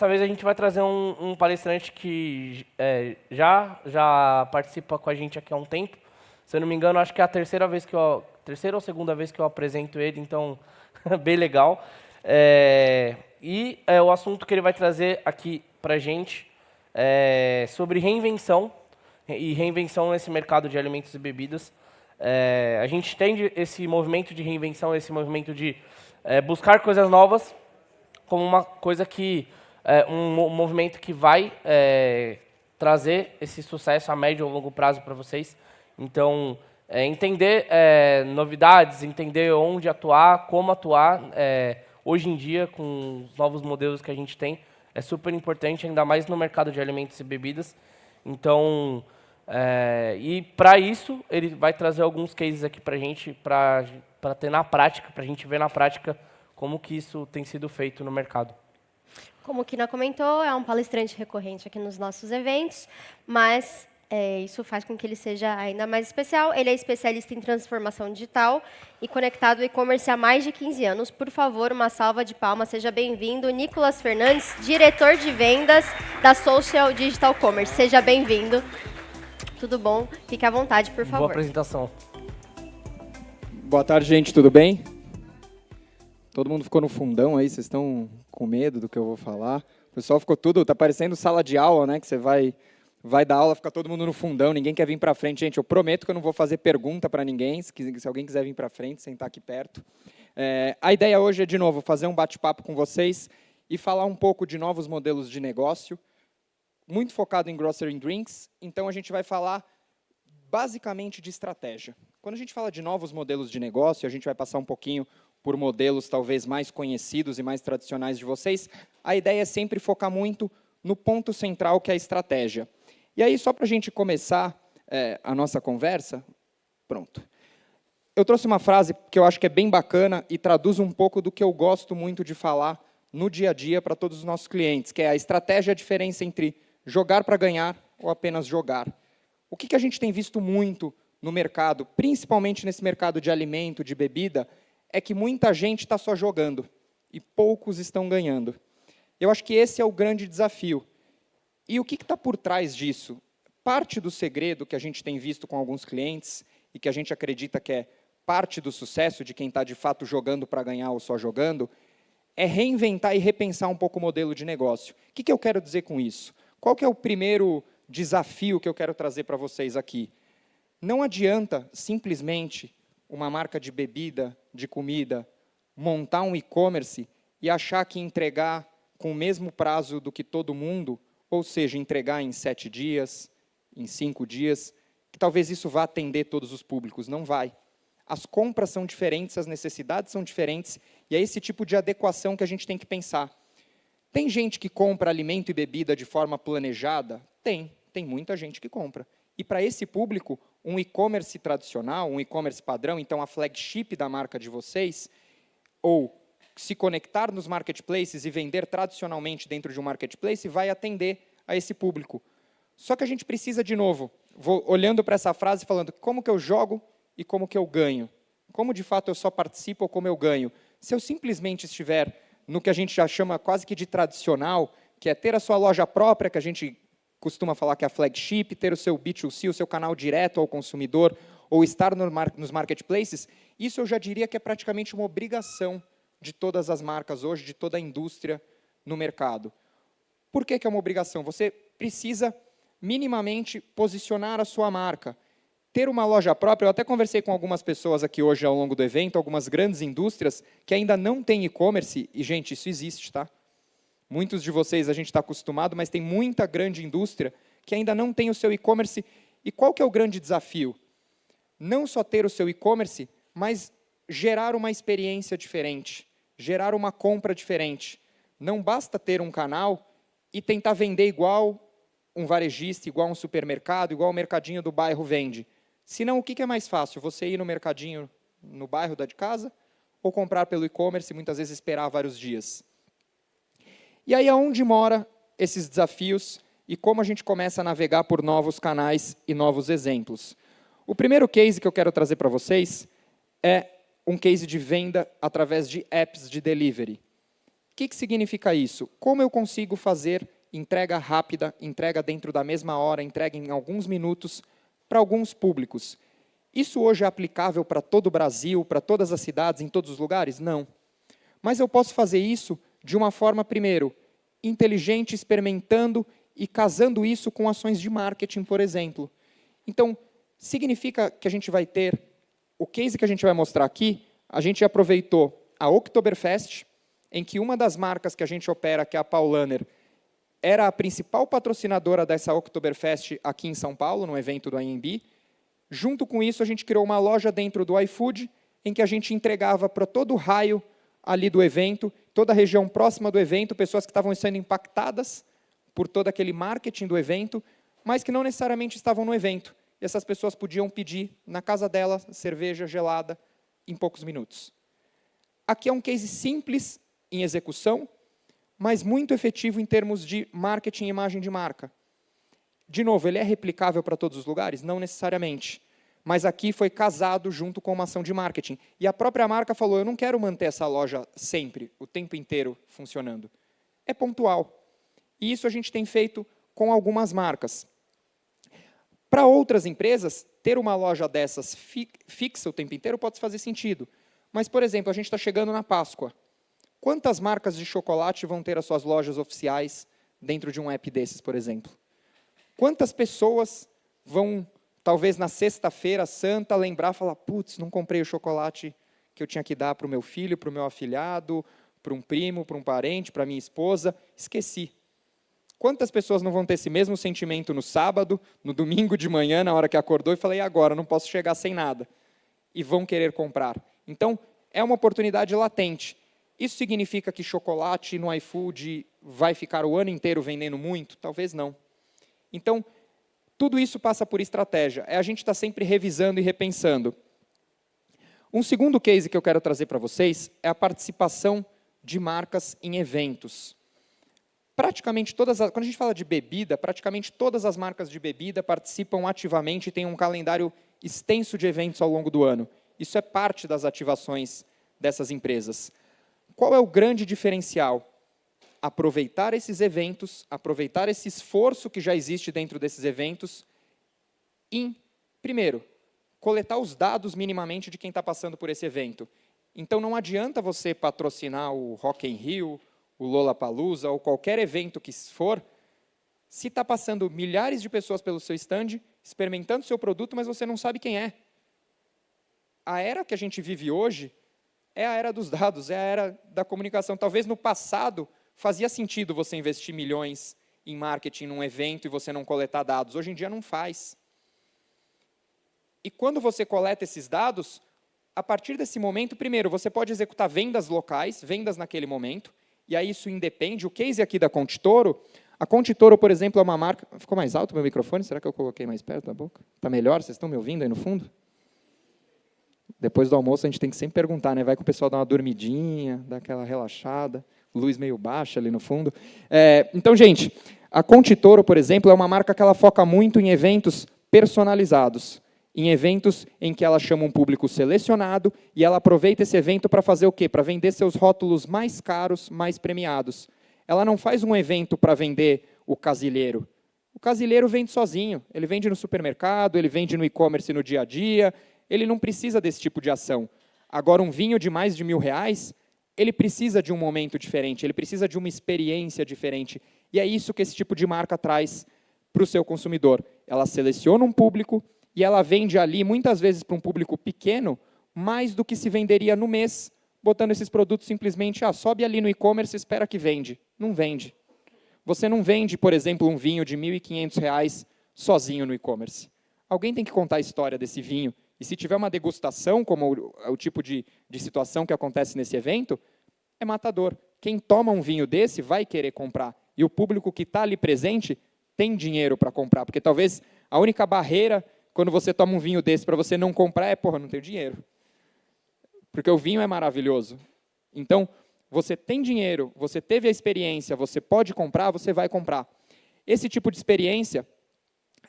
dessa vez a gente vai trazer um palestrante que já participa com a gente aqui há um tempo. Se eu não me engano, acho que é a terceira ou segunda vez que eu apresento ele, então, bem legal. O assunto que ele vai trazer aqui pra gente é sobre reinvenção, e reinvenção nesse mercado de alimentos e bebidas. A gente tem esse movimento de reinvenção, esse movimento de buscar coisas novas, como uma coisa que um movimento que vai trazer esse sucesso a médio ou longo prazo para vocês. Então, entender novidades, entender onde atuar, como atuar hoje em dia com os novos modelos que a gente tem é super importante, ainda mais no mercado de alimentos e bebidas. Então, e para isso ele vai trazer alguns cases aqui para a gente, para ter na prática, para a gente ver na prática como que isso tem sido feito no mercado. Como o Kina comentou, é um palestrante recorrente aqui nos nossos eventos, mas isso faz com que ele seja ainda mais especial. Ele é especialista em transformação digital e conectado ao e-commerce há mais de 15 anos. Por favor, uma salva de palmas. Seja bem-vindo, Nicolas Fernandes, diretor de vendas da Social Digital Commerce. Seja bem-vindo. Tudo bom? Fique à vontade, por favor. Boa apresentação. Boa tarde, gente. Tudo bem? Todo mundo ficou no fundão aí, vocês estão com medo do que eu vou falar? O pessoal ficou tudo, tá parecendo sala de aula, né? Que você vai dar aula, fica todo mundo no fundão, ninguém quer vir para frente. Gente, eu prometo que eu não vou fazer pergunta para ninguém, se alguém quiser vir para frente, sentar aqui perto. A ideia hoje é, de novo, fazer um bate-papo com vocês e falar um pouco de novos modelos de negócio, muito focado em grocery and drinks, então a gente vai falar basicamente de estratégia. Quando a gente fala de novos modelos de negócio, a gente vai passar um pouquinho por modelos talvez mais conhecidos e mais tradicionais de vocês, a ideia é sempre focar muito no ponto central, que é a estratégia. E aí, só para a gente começar a nossa conversa, pronto. Eu trouxe uma frase que eu acho que é bem bacana e traduz um pouco do que eu gosto muito de falar no dia a dia para todos os nossos clientes, que é a estratégia, a diferença entre jogar para ganhar ou apenas jogar. O que a gente tem visto muito no mercado, principalmente nesse mercado de alimento, de bebida, é que muita gente está só jogando e poucos estão ganhando. Eu acho que esse é o grande desafio. E o que está por trás disso? Parte do segredo que a gente tem visto com alguns clientes e que a gente acredita que é parte do sucesso de quem está, de fato, jogando para ganhar ou só jogando, é reinventar e repensar um pouco o modelo de negócio. O que eu quero dizer com isso? Qual que é o primeiro desafio que eu quero trazer para vocês aqui? Não adianta, simplesmente, uma marca de bebida, de comida, montar um e-commerce e achar que entregar com o mesmo prazo do que todo mundo, ou seja, entregar em 7 dias, em 5 dias, que talvez isso vá atender todos os públicos. Não vai. As compras são diferentes, as necessidades são diferentes, e é esse tipo de adequação que a gente tem que pensar. Tem gente que compra alimento e bebida de forma planejada? Tem muita gente que compra. E para esse público, um e-commerce tradicional, um e-commerce padrão, então a flagship da marca de vocês, ou se conectar nos marketplaces e vender tradicionalmente dentro de um marketplace, vai atender a esse público. Só que a gente precisa, de novo, vou olhando para essa frase falando como que eu jogo e como que eu ganho. Como, de fato, eu só participo ou como eu ganho. Se eu simplesmente estiver no que a gente já chama quase que de tradicional, que é ter a sua loja própria, que a gente costuma falar que é a flagship, ter o seu B2C, o seu canal direto ao consumidor, ou estar nos marketplaces, isso eu já diria que é praticamente uma obrigação de todas as marcas hoje, de toda a indústria no mercado. Por que é uma obrigação? Você precisa minimamente posicionar a sua marca. Ter uma loja própria, eu até conversei com algumas pessoas aqui hoje ao longo do evento, algumas grandes indústrias que ainda não têm e-commerce, e, gente, isso existe, tá? Muitos de vocês a gente está acostumado, mas tem muita grande indústria que ainda não tem o seu e-commerce. E qual que é o grande desafio? Não só ter o seu e-commerce, mas gerar uma experiência diferente, gerar uma compra diferente. Não basta ter um canal e tentar vender igual um varejista, igual um supermercado, igual o mercadinho do bairro vende. Senão, o que é mais fácil? Você ir no mercadinho no bairro da de casa ou comprar pelo e-commerce e muitas vezes esperar vários dias? E aí, aonde mora esses desafios e como a gente começa a navegar por novos canais e novos exemplos? O primeiro case que eu quero trazer para vocês é um case de venda através de apps de delivery. que significa isso? Como eu consigo fazer entrega rápida, entrega dentro da mesma hora, entrega em alguns minutos, para alguns públicos? Isso hoje é aplicável para todo o Brasil, para todas as cidades, em todos os lugares? Não. Mas eu posso fazer isso de uma forma, primeiro, inteligente, experimentando e casando isso com ações de marketing, por exemplo. Então, significa que a gente vai ter, o case que a gente vai mostrar aqui, a gente aproveitou a Oktoberfest, em que uma das marcas que a gente opera, que é a Paulaner, era a principal patrocinadora dessa Oktoberfest aqui em São Paulo, no evento do IMB. Junto com isso, a gente criou uma loja dentro do iFood, em que a gente entregava para todo o raio ali do evento, toda a região próxima do evento, pessoas que estavam sendo impactadas por todo aquele marketing do evento, mas que não necessariamente estavam no evento. E essas pessoas podiam pedir na casa dela cerveja gelada em poucos minutos. Aqui é um case simples em execução, mas muito efetivo em termos de marketing e imagem de marca. De novo, ele é replicável para todos os lugares? Não necessariamente. Mas aqui foi casado junto com uma ação de marketing. E a própria marca falou, eu não quero manter essa loja sempre, o tempo inteiro funcionando. É pontual. E isso a gente tem feito com algumas marcas. Para outras empresas, ter uma loja dessas fixa o tempo inteiro pode fazer sentido. Mas, por exemplo, a gente está chegando na Páscoa. Quantas marcas de chocolate vão ter as suas lojas oficiais dentro de um app desses, por exemplo? Quantas pessoas vão, talvez na sexta-feira santa, lembrar e falar, putz, não comprei o chocolate que eu tinha que dar para o meu filho, para o meu afilhado, para um primo, para um parente, para minha esposa, esqueci. Quantas pessoas não vão ter esse mesmo sentimento no sábado, no domingo de manhã, na hora que acordou, e falei, e agora, não posso chegar sem nada. E vão querer comprar. Então, é uma oportunidade latente. Isso significa que chocolate no iFood vai ficar o ano inteiro vendendo muito? Talvez não. Então, tudo isso passa por estratégia. A gente está sempre revisando e repensando. Um segundo case que eu quero trazer para vocês é a participação de marcas em eventos. Praticamente todas quando a gente fala de bebida, praticamente todas as marcas de bebida participam ativamente e têm um calendário extenso de eventos ao longo do ano. Isso é parte das ativações dessas empresas. Qual é o grande diferencial? Aproveitar esses eventos, aproveitar esse esforço que já existe dentro desses eventos em, primeiro, coletar os dados minimamente de quem está passando por esse evento. Então, não adianta você patrocinar o Rock in Rio, o Lollapalooza ou qualquer evento que for, se está passando milhares de pessoas pelo seu stand, experimentando o seu produto, mas você não sabe quem é. A era que a gente vive hoje é a era dos dados, é a era da comunicação. Talvez no passado fazia sentido você investir milhões em marketing num evento e você não coletar dados. Hoje em dia não faz. E quando você coleta esses dados, a partir desse momento, primeiro, você pode executar vendas locais, vendas naquele momento, e aí isso independe. O case aqui da Contitoro, a Contitoro, por exemplo, é uma marca... Ficou mais alto o meu microfone? Será que eu coloquei mais perto da boca? Está melhor? Vocês estão me ouvindo aí no fundo? Depois do almoço, a gente tem que sempre perguntar, né? Vai que o pessoal dá uma dormidinha, dá aquela relaxada, luz meio baixa ali no fundo. Então, gente, a Contitoro, por exemplo, é uma marca que ela foca muito em eventos personalizados, em eventos em que ela chama um público selecionado e ela aproveita esse evento para fazer o quê? Para vender seus rótulos mais caros, mais premiados. Ela não faz um evento para vender o casilheiro. O casilheiro vende sozinho. Ele vende no supermercado, ele vende no e-commerce no dia a dia. Ele não precisa desse tipo de ação. Agora, um vinho de mais de R$1.000, ele precisa de um momento diferente, ele precisa de uma experiência diferente. E é isso que esse tipo de marca traz para o seu consumidor. Ela seleciona um público e ela vende ali, muitas vezes para um público pequeno, mais do que se venderia no mês, botando esses produtos simplesmente, sobe ali no e-commerce e espera que vende. Não vende. Você não vende, por exemplo, um vinho de R$1.500 sozinho no e-commerce. Alguém tem que contar a história desse vinho. E se tiver uma degustação, como o tipo de situação que acontece nesse evento, é matador. Quem toma um vinho desse vai querer comprar. E o público que está ali presente tem dinheiro para comprar. Porque talvez a única barreira, quando você toma um vinho desse para você não comprar, é, não tenho dinheiro. Porque o vinho é maravilhoso. Então, você tem dinheiro, você teve a experiência, você pode comprar, você vai comprar. Esse tipo de experiência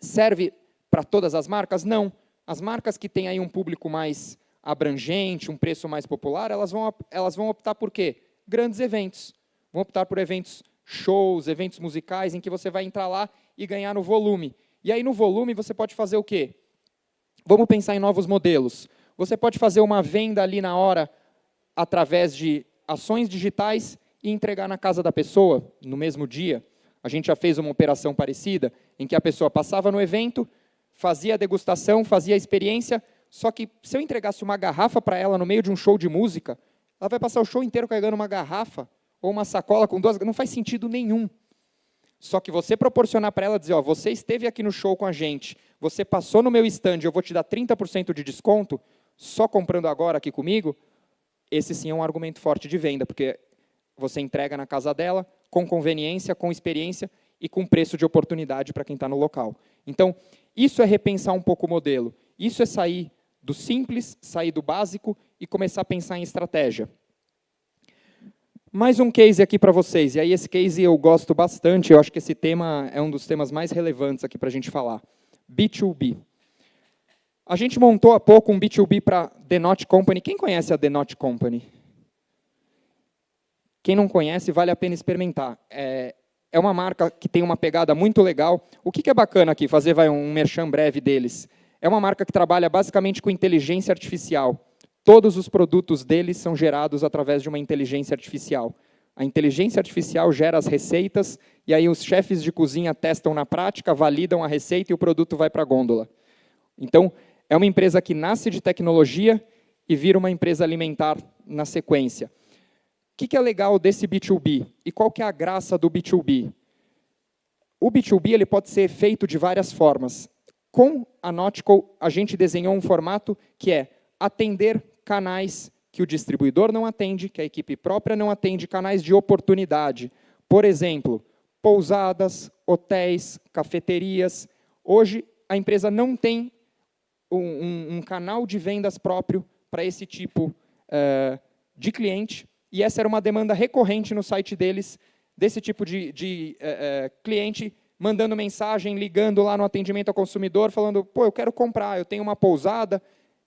serve para todas as marcas? Não. As marcas que têm aí um público mais abrangente, um preço mais popular, elas vão optar por quê? Grandes eventos. vão optar por eventos shows, eventos musicais, em que você vai entrar lá e ganhar no volume. E aí, no volume, você pode fazer o quê? Vamos pensar em novos modelos. Você pode fazer uma venda ali na hora, através de ações digitais, e entregar na casa da pessoa, no mesmo dia. A gente já fez uma operação parecida, em que a pessoa passava no evento, fazia a degustação, fazia a experiência, só que se eu entregasse uma garrafa para ela no meio de um show de música, ela vai passar o show inteiro carregando uma garrafa, ou uma sacola com 2, não faz sentido nenhum. Só que você proporcionar para ela, dizer, ó, você esteve aqui no show com a gente, você passou no meu stand, eu vou te dar 30% de desconto, só comprando agora aqui comigo, esse sim é um argumento forte de venda, porque você entrega na casa dela, com conveniência, com experiência e com preço de oportunidade para quem está no local. Então, isso é repensar um pouco o modelo. Isso é sair do simples, sair do básico e começar a pensar em estratégia. Mais um case aqui para vocês, e aí esse case eu gosto bastante, eu acho que esse tema é um dos temas mais relevantes aqui para a gente falar. B2B. A gente montou há pouco um B2B para The Knot Company. Quem conhece a The Knot Company? Quem não conhece, vale a pena experimentar. É uma marca que tem uma pegada muito legal. O que é bacana aqui, fazer um merchan breve deles? É uma marca que trabalha basicamente com inteligência artificial. Todos os produtos deles são gerados através de uma inteligência artificial. A inteligência artificial gera as receitas, e aí os chefes de cozinha testam na prática, validam a receita e o produto vai para a gôndola. Então, é uma empresa que nasce de tecnologia e vira uma empresa alimentar na sequência. O que é legal desse B2B? E qual que é a graça do B2B? O B2B ele pode ser feito de várias formas. Com a Nautical, a gente desenhou um formato que é atender canais que o distribuidor não atende, que a equipe própria não atende, canais de oportunidade. Por exemplo, pousadas, hotéis, cafeterias. Hoje, a empresa não tem um canal de vendas próprio para esse tipo de cliente, e essa era uma demanda recorrente no site deles, desse tipo de cliente mandando mensagem, ligando lá no atendimento ao consumidor, falando, pô, eu quero comprar, eu tenho uma pousada,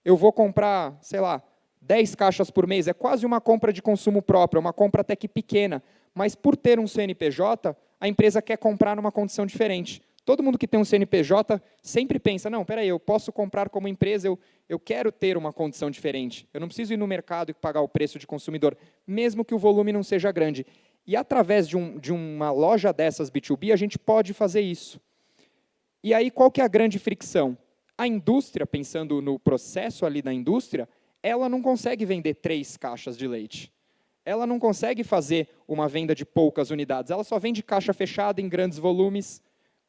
eu vou comprar, sei lá, 10 caixas por mês, é quase uma compra de consumo próprio, é uma compra até que pequena, mas por ter um CNPJ, a empresa quer comprar numa condição diferente. Todo mundo que tem um CNPJ sempre pensa, não, peraí, eu posso comprar como empresa, eu quero ter uma condição diferente. Eu não preciso ir no mercado e pagar o preço de consumidor, mesmo que o volume não seja grande. E através de uma loja dessas B2B, a gente pode fazer isso. E aí, qual que é a grande fricção? A indústria, pensando no processo ali da indústria, ela não consegue vender 3 caixas de leite. Ela não consegue fazer uma venda de poucas unidades. Ela só vende caixa fechada em grandes volumes,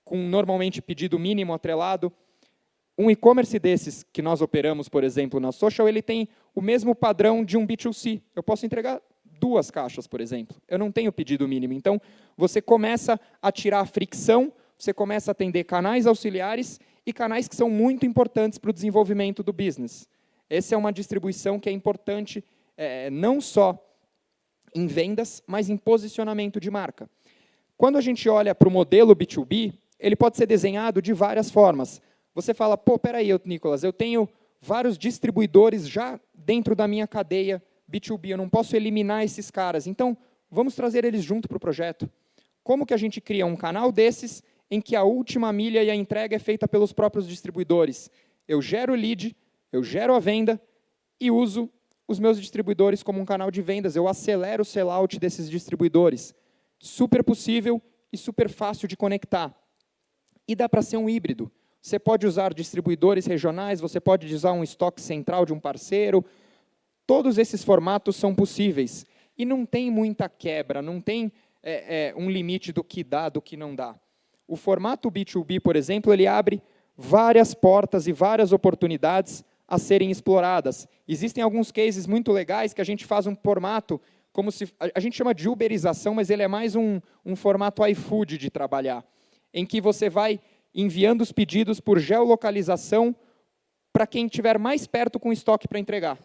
com normalmente pedido mínimo atrelado. Um e-commerce desses que nós operamos, por exemplo, na Social, ele tem o mesmo padrão de um B2C. Eu posso entregar 2 caixas, por exemplo. Eu não tenho pedido mínimo. Então, você começa a tirar a fricção, você começa a atender canais auxiliares e canais que são muito importantes para o desenvolvimento do business. Essa é uma distribuição que é importante não só em vendas, mas em posicionamento de marca. Quando a gente olha para o modelo B2B, ele pode ser desenhado de várias formas. Você fala, pô, peraí, Nicolas, eu tenho vários distribuidores já dentro da minha cadeia B2B, eu não posso eliminar esses caras. Então, vamos trazer eles junto para o projeto. Como que a gente cria um canal desses em que a última milha e a entrega é feita pelos próprios distribuidores? Eu gero o lead, eu gero a venda e uso os meus distribuidores como um canal de vendas. Eu acelero o sellout desses distribuidores. Super possível e super fácil de conectar. E dá para ser um híbrido. Você pode usar distribuidores regionais, você pode usar um estoque central de um parceiro. Todos esses formatos são possíveis. E não tem muita quebra, não tem um limite do que dá, do que não dá. O formato B2B, por exemplo, ele abre várias portas e várias oportunidades a serem exploradas. Existem alguns cases muito legais que a gente faz um formato, como se a gente chama de uberização, mas ele é mais um formato iFood de trabalhar, em que você vai enviando os pedidos por geolocalização para quem estiver mais perto com estoque para entregar.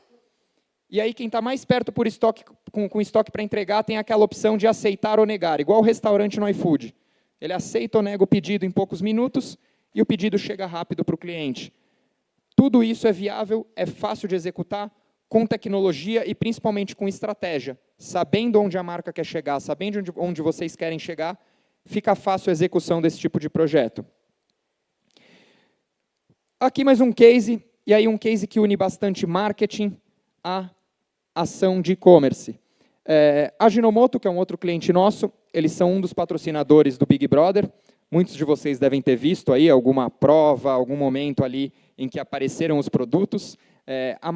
E aí quem está mais perto por estoque, com estoque para entregar tem aquela opção de aceitar ou negar, igual o restaurante no iFood. Ele aceita ou nega o pedido em poucos minutos e o pedido chega rápido para o cliente. Tudo isso é viável, é fácil de executar, com tecnologia e principalmente com estratégia. Sabendo onde a marca quer chegar, sabendo onde vocês querem chegar, fica fácil a execução desse tipo de projeto. Aqui mais um case, e aí um case que une bastante marketing à ação de e-commerce. A Ginomoto, que é um outro cliente nosso, eles são um dos patrocinadores do Big Brother. Muitos de vocês devem ter visto aí alguma prova, algum momento ali em que apareceram os produtos. A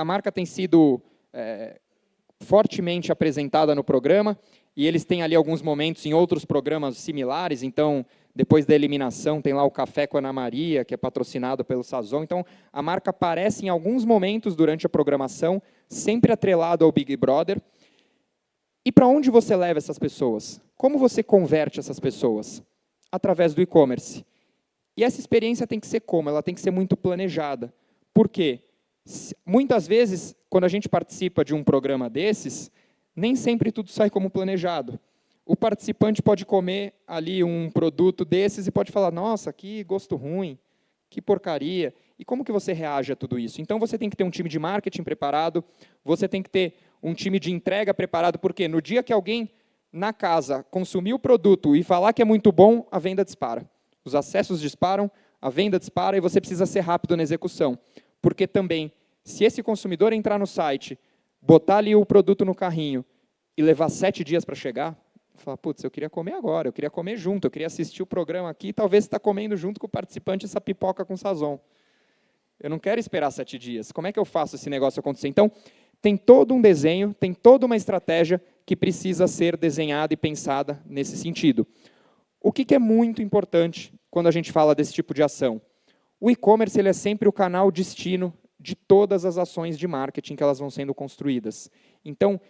marca tem sido fortemente apresentada no programa, e eles têm ali alguns momentos em outros programas similares. Então, depois da eliminação, tem lá o Café com a Ana Maria, que é patrocinado pelo Sazon. Então, a marca aparece em alguns momentos durante a programação, sempre atrelado ao Big Brother. E para onde você leva essas pessoas? Como você converte essas pessoas? Através do e-commerce. E essa experiência tem que ser como? Ela tem que ser muito planejada. Por quê? Muitas vezes, quando a gente participa de um programa desses, nem sempre tudo sai como planejado. O participante pode comer ali um produto desses e pode falar, nossa, que gosto ruim, que porcaria. E como que você reage a tudo isso? Então, você tem que ter um time de marketing preparado, você tem que ter um time de entrega preparado, porque no dia que alguém na casa consumir o produto e falar que é muito bom, a venda dispara. Os acessos disparam, a venda dispara e você precisa ser rápido na execução. Porque também, se esse consumidor entrar no site, botar ali o produto no carrinho e levar 7 dias para chegar, falar, putz, eu queria comer agora, eu queria comer junto, eu queria assistir o programa aqui e talvez você está comendo junto com o participante essa pipoca com Sazon. Eu não quero esperar 7 dias. Como é que eu faço esse negócio acontecer? Então, tem todo um desenho, tem toda uma estratégia que precisa ser desenhada e pensada nesse sentido. O que é muito importante quando a gente fala desse tipo de ação? O e-commerce ele é sempre o canal destino de todas as ações de marketing que elas vão sendo construídas. Então,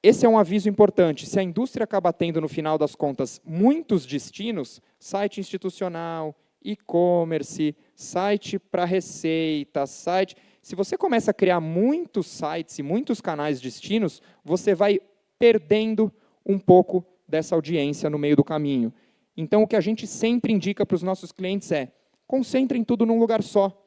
esse é um aviso importante. Se a indústria acaba tendo, no final das contas, muitos destinos, site institucional, e-commerce, site para receita, site... Se você começa a criar muitos sites e muitos canais destinos, você vai perdendo um pouco dessa audiência no meio do caminho. Então, o que a gente sempre indica para os nossos clientes é, concentrem tudo num lugar só.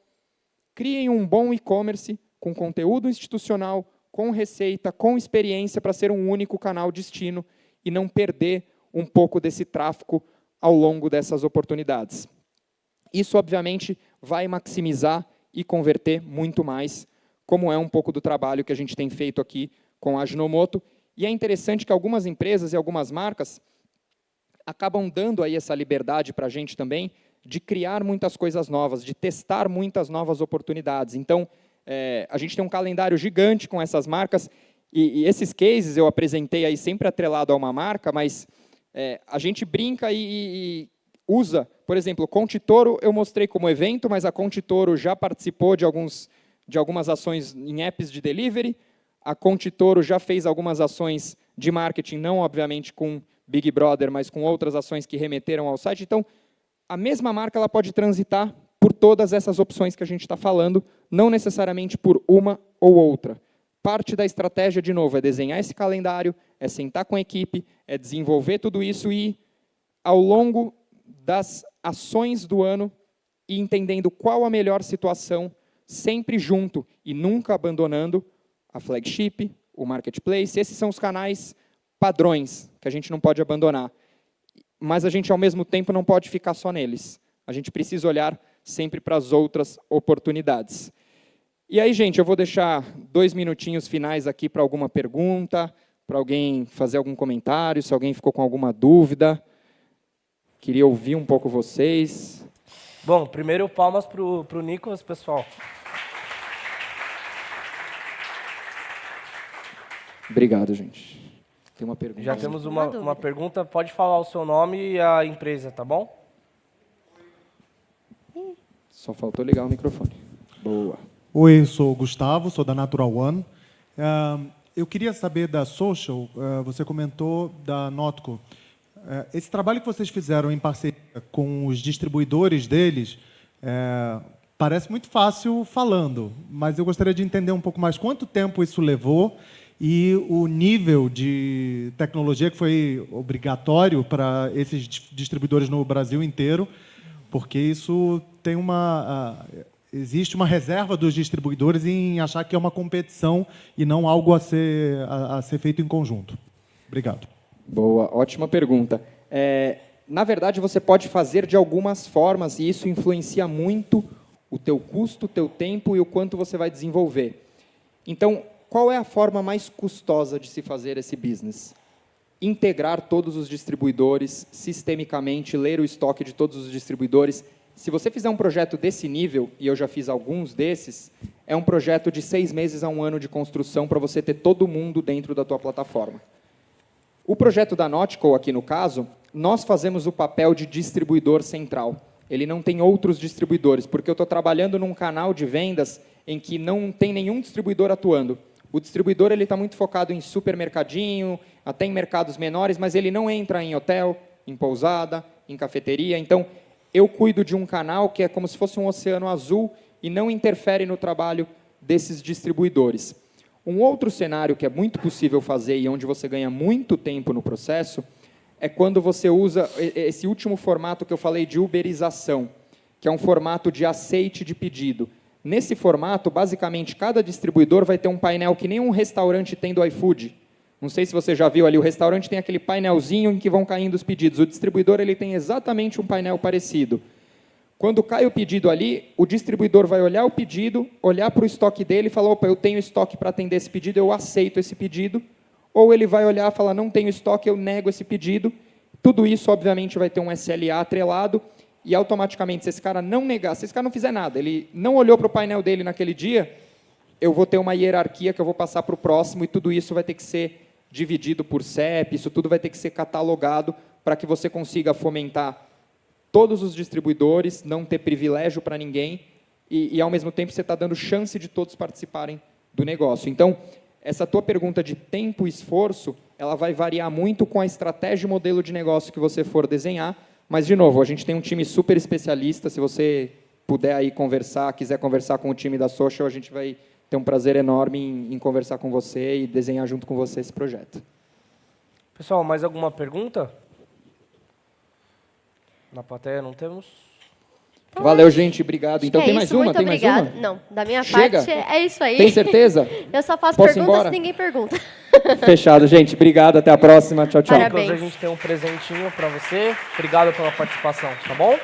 Criem um bom e-commerce com conteúdo institucional, com receita, com experiência para ser um único canal destino e não perder um pouco desse tráfego ao longo dessas oportunidades. Isso, obviamente, vai maximizar e converter muito mais, como é um pouco do trabalho que a gente tem feito aqui com a Ginomoto. E é interessante que algumas empresas e algumas marcas acabam dando aí essa liberdade para a gente também de criar muitas coisas novas, de testar muitas novas oportunidades. Então, a gente tem um calendário gigante com essas marcas, e esses cases eu apresentei aí sempre atrelado a uma marca, mas a gente brinca e usa, por exemplo, Conte Toro eu mostrei como evento, mas a Conte Toro já participou de algumas ações em apps de delivery, a Conte Toro já fez algumas ações de marketing, não obviamente com Big Brother, mas com outras ações que remeteram ao site. Então, a mesma marca ela pode transitar por todas essas opções que a gente está falando, não necessariamente por uma ou outra. Parte da estratégia, de novo, é desenhar esse calendário, é sentar com a equipe, é desenvolver tudo isso e, ao longo das ações do ano, e entendendo qual a melhor situação, sempre junto e nunca abandonando a flagship, o marketplace. Esses são os canais padrões que a gente não pode abandonar. Mas a gente, ao mesmo tempo, não pode ficar só neles. A gente precisa olhar sempre para as outras oportunidades. E aí, gente, eu vou deixar 2 minutinhos finais aqui para alguma pergunta, para alguém fazer algum comentário, se alguém ficou com alguma dúvida. Queria ouvir um pouco vocês. Bom, primeiro palmas para o Nicolas, pessoal. Obrigado, gente. Tem uma pergunta. Já temos uma pergunta. Pode falar o seu nome e a empresa, tá bom? Só faltou ligar o microfone. Boa. Oi, eu sou o Gustavo, sou da Natural One. Eu queria saber da Social, você comentou da Notco. Esse trabalho que vocês fizeram em parceria com os distribuidores deles parece muito fácil falando, mas eu gostaria de entender um pouco mais quanto tempo isso levou e o nível de tecnologia que foi obrigatório para esses distribuidores no Brasil inteiro, porque isso tem existe uma reserva dos distribuidores em achar que é uma competição e não algo a ser feito em conjunto. Obrigado. Boa, ótima pergunta. Na verdade, você pode fazer de algumas formas e isso influencia muito o teu custo, o teu tempo e o quanto você vai desenvolver. Então, qual é a forma mais custosa de se fazer esse business? Integrar todos os distribuidores sistemicamente, ler o estoque de todos os distribuidores. Se você fizer um projeto desse nível, e eu já fiz alguns desses, é um projeto de 6 meses a 1 ano de construção para você ter todo mundo dentro da tua plataforma. O projeto da Nautical, aqui no caso, nós fazemos o papel de distribuidor central. Ele não tem outros distribuidores, porque eu estou trabalhando num canal de vendas em que não tem nenhum distribuidor atuando. O distribuidor está muito focado em supermercadinho, até em mercados menores, mas ele não entra em hotel, em pousada, em cafeteria. Então, eu cuido de um canal que é como se fosse um oceano azul e não interfere no trabalho desses distribuidores. Um outro cenário que é muito possível fazer e onde você ganha muito tempo no processo é quando você usa esse último formato que eu falei de uberização, que é um formato de aceite de pedido. Nesse formato, basicamente, cada distribuidor vai ter um painel que nem um restaurante tem do iFood. Não sei se você já viu ali, o restaurante tem aquele painelzinho em que vão caindo os pedidos. O distribuidor ele tem exatamente um painel parecido. Quando cai o pedido ali, o distribuidor vai olhar o pedido, olhar para o estoque dele e falar, opa, eu tenho estoque para atender esse pedido, eu aceito esse pedido. Ou ele vai olhar e falar, não tenho estoque, eu nego esse pedido. Tudo isso, obviamente, vai ter um SLA atrelado e, automaticamente, se esse cara não negar, se esse cara não fizer nada, ele não olhou para o painel dele naquele dia, eu vou ter uma hierarquia que eu vou passar para o próximo e tudo isso vai ter que ser dividido por CEP, isso tudo vai ter que ser catalogado para que você consiga fomentar todos os distribuidores, não ter privilégio para ninguém e, ao mesmo tempo, você está dando chance de todos participarem do negócio. Então, essa tua pergunta de tempo e esforço, ela vai variar muito com a estratégia e modelo de negócio que você for desenhar, mas, de novo, a gente tem um time super especialista, se você puder aí conversar, quiser conversar com o time da Social, a gente vai ter um prazer enorme em conversar com você e desenhar junto com você esse projeto. Pessoal, mais alguma pergunta? Na plateia não temos? Então, valeu, gente. Obrigado. Então, tem mais uma? Muito Tem mais obrigada. uma? Não, da minha Chega? parte é isso aí. Tem certeza? Eu só faço Posso ir perguntas embora? se ninguém pergunta. Fechado, gente. Obrigado. Até a próxima. Tchau, tchau. Parabéns. Nicolas, a gente tem um presentinho para você. Obrigado pela participação, tá bom?